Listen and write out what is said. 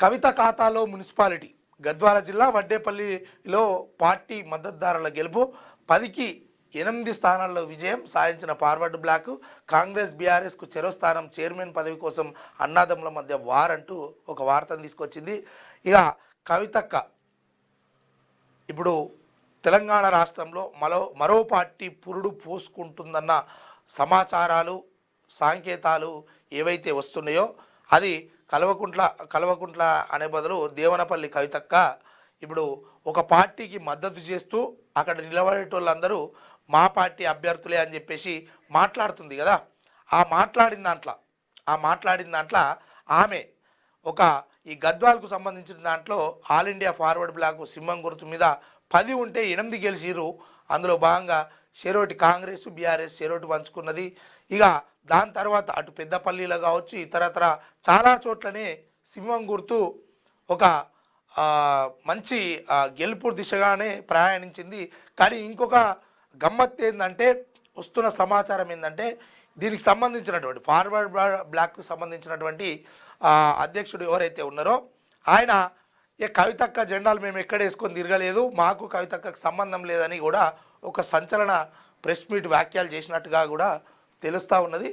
కవిత ఖాతాలో మున్సిపాలిటీ. గద్వాల జిల్లా వడ్డేపల్లిలో పార్టీ మద్దతుదారుల గెలుపు. 10కి 8 స్థానాల్లో విజయం సాధించిన ఫార్వర్డ్ బ్లాక్. కాంగ్రెస్ బీఆర్ఎస్కు చెరో స్థానం. చైర్మన్ పదవి కోసం అన్నాదమ్ముల మధ్య వార్ అంటూ ఒక వార్తను తీసుకొచ్చింది. ఇక కవితక్క ఇప్పుడు తెలంగాణ రాష్ట్రంలో మరో పార్టీ పురుడు పోసుకుంటుందన్న సమాచారాలు సంకేతాలు ఏవైతే వస్తున్నాయో అది కల్వకుంట్ల అనే బదులు దేవనపల్లి కవితక్క ఇప్పుడు ఒక పార్టీకి మద్దతు చేస్తూ అక్కడ నిలబడేటోళ్ళందరూ మా పార్టీ అభ్యర్థులే అని చెప్పేసి మాట్లాడుతుంది కదా. ఆ మాట్లాడిన దాంట్లో ఆమె ఈ గద్వాలకు సంబంధించిన దాంట్లో ఆల్ ఇండియా ఫార్వర్డ్ బ్లాక్ సింహం గుర్తు మీద 10 ఉంటే 8 గెలిచిరు. అందులో భాగంగా షెరోటి కాంగ్రెస్ బీఆర్ఎస్ షెరోటి పంచుకున్నది. ఇక దాని తర్వాత అటు పెద్దపల్లిలో కావచ్చు ఇతరత్ర చాలా చోట్లనే సింహం గుర్తు ఒక మంచి గెలుపు దిశగానే ప్రయాణించింది. కానీ ఇంకొక గమ్మత్తు ఏంటంటే వస్తున్న సమాచారం ఏంటంటే దీనికి సంబంధించినటువంటి ఫార్వర్డ్ బ్లాక్కు సంబంధించినటువంటి అధ్యక్షుడు ఎవరైతే ఉన్నారో ఆయన కవితక్క జెండాలు మేము ఎక్కడ వేసుకొని తిరగలేదు, మాకు కవితక్కకు సంబంధం లేదని కూడా ఒక సంచలన ప్రెస్ మీట్ వ్యాఖ్యలు చేసినట్టుగా కూడా తెలుస్తూ ఉన్నది.